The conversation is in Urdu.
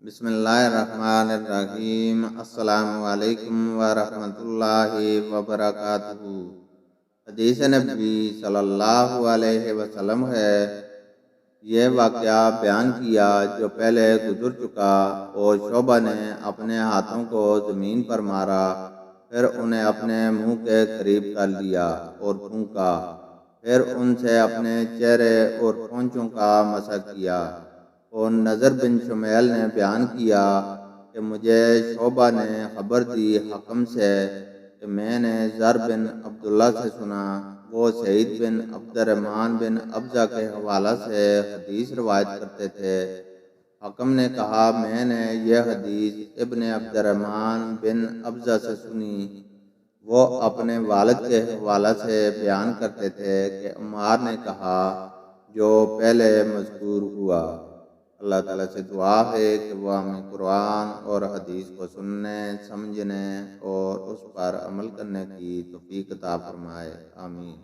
بسم اللہ الرحمن الرحیم۔ السلام علیکم ورحمۃ اللہ وبرکاتہ۔ حدیث نبی صلی اللہ علیہ وسلم ہے، یہ واقعہ بیان کیا جو پہلے گزر چکا، اور شعبہ نے اپنے ہاتھوں کو زمین پر مارا، پھر انہیں اپنے منہ کے قریب کر لیا اور پھونکا، پھر ان سے اپنے چہرے اور پونچھوں کا مسح کیا۔ اور نضر بن شمیل نے بیان کیا کہ مجھے شعبہ نے خبر دی حکم سے کہ میں نے زر بن عبداللہ سے سنا، وہ سعید بن عبد الرحمن بن ابزہ کے حوالہ سے حدیث روایت کرتے تھے۔ حکم نے کہا، میں نے یہ حدیث ابن عبد الرحمن بن ابزہ سے سنی، وہ اپنے والد کے حوالہ سے بیان کرتے تھے کہ عمار نے کہا جو پہلے مذکور ہوا۔ اللہ تعالیٰ سے دعا ہے کہ وہ ہمیں قرآن اور حدیث کو سننے، سمجھنے اور اس پر عمل کرنے کی توفیق عطا فرمائے، آمین۔